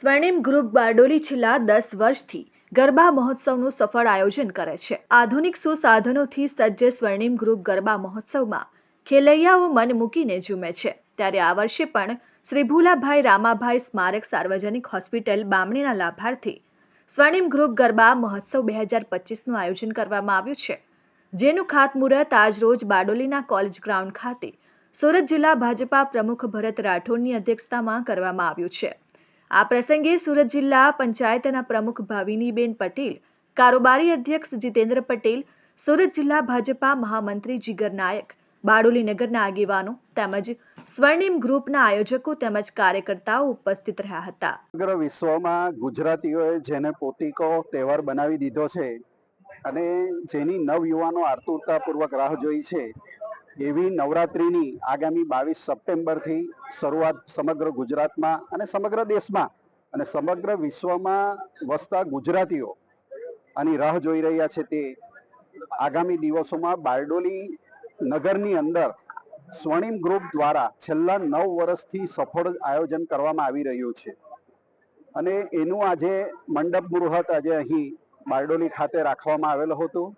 સ્વર્ણિમ group Bardoli છેલ્લા 10 વર્ષથી ગરબા મહોત્સવનું સફળ આયોજન કરે છે। આધુનિક સુસાધનોથી સજ્જ સ્વર્ણિમ ગ્રુપ ગરબા મહોત્સવમાં ખેલૈયાઓ મન મૂકીને ઝૂમે છે। ત્યારે આ વર્ષે પણ શ્રી ભૂલાભાઈ રામાભાઈ સ્મારક સાર્વજનિક હોસ્પિટલ બામણીના લાભાર્થી સ્વર્ણિમ ગ્રુપ ગરબા મહોત્સવ 2025નું આયોજન કરવામાં આવ્યું છે, જેનું ખાતમુહૂર્ત આજરોજ બારડોલીના કોલેજ ગ્રાઉન્ડ ખાતે સુરત જિલ્લા ભાજપા પ્રમુખ ભરત રાઠોડની અધ્યક્ષતામાં કરવામાં આવ્યું છે। આ પ્રસંગે સુરત જિલ્લા પંચાયતના પ્રમુખ ભાવિનીબેન પટેલ, કારોબારી અધ્યક્ષ જીતેન્દ્ર પટેલ, સુરત જિલ્લા ભાજપા મહામંત્રી જીગર નાયક, બારડોલી નગરના આગેવાનો તેમજ સ્વર્ણિમ ગ્રુપના આયોજકો તેમજ કાર્યકર્તાઓ ઉપસ્થિત રહ્યા હતા। સમગ્ર વિશ્વમાં ગુજરાતીઓએ જેને પોતીકો તહેવાર બનાવી દીધો છે અને જેની નવયુવાનો આતુરતાપૂર્વક રાહ જોઈ છે, એવી નવરાત્રિની આગામી 22 સપ્ટેમ્બરથી શરૂઆત સમગ્ર ગુજરાતમાં અને સમગ્ર દેશમાં અને સમગ્ર વિશ્વમાં વસતા ગુજરાતીઓ આની રાહ જોઈ રહ્યા છે। તે આગામી દિવસોમાં બારડોલી નગરની અંદર સ્વર્ણિમ ગ્રુપ દ્વારા છેલ્લા 9 વર્ષથી સફળ આયોજન કરવામાં આવી રહ્યું છે અને એનું આજે મંડપ મુહૂર્ત આજે અહીં બારડોલી ખાતે રાખવામાં આવેલું હતું।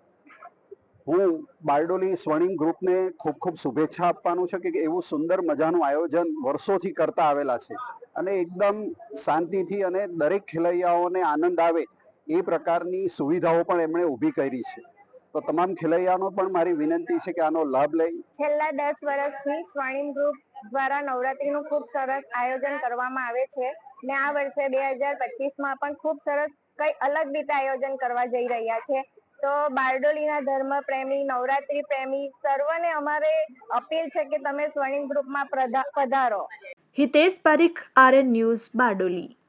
હું બારડોલી સ્વર્ણિમ ગ્રુપને ખૂબ ખૂબ શુભેચ્છા આપવાનું છે કે એવું સુંદર મજાનું આયોજન વર્ષોથી કરતા આવેલા છે અને એકદમ શાંતિથી અને દરેક ખેલૈયાઓને આનંદ આવે એ પ્રકારની સુવિધાઓ પણ એમણે ઊભી કરી છે। તો તમામ ખેલૈયાનો પણ મારી વિનંતી છે કે આનો લાભ લઈ। છેલ્લા 10 વર્ષથી સ્વર્ણિમ ગ્રુપ દ્વારા નવરાત્રીનું ખૂબ સરસ આયોજન કરવામાં આવે છે ને આ વર્ષે 2025માં પણ ખૂબ સરસ કઈ અલગ રીતે આયોજન કરવા જઈ રહ્યા છે। તો બારડોલીના ધર્મ પ્રેમી, નવરાત્રી પ્રેમી સર્વને અમારે અપીલ છે કે તમે સ્વર્ણિમ ગ્રુપમાં પધારો। Hitesh Parikh, RN news, Bardoli.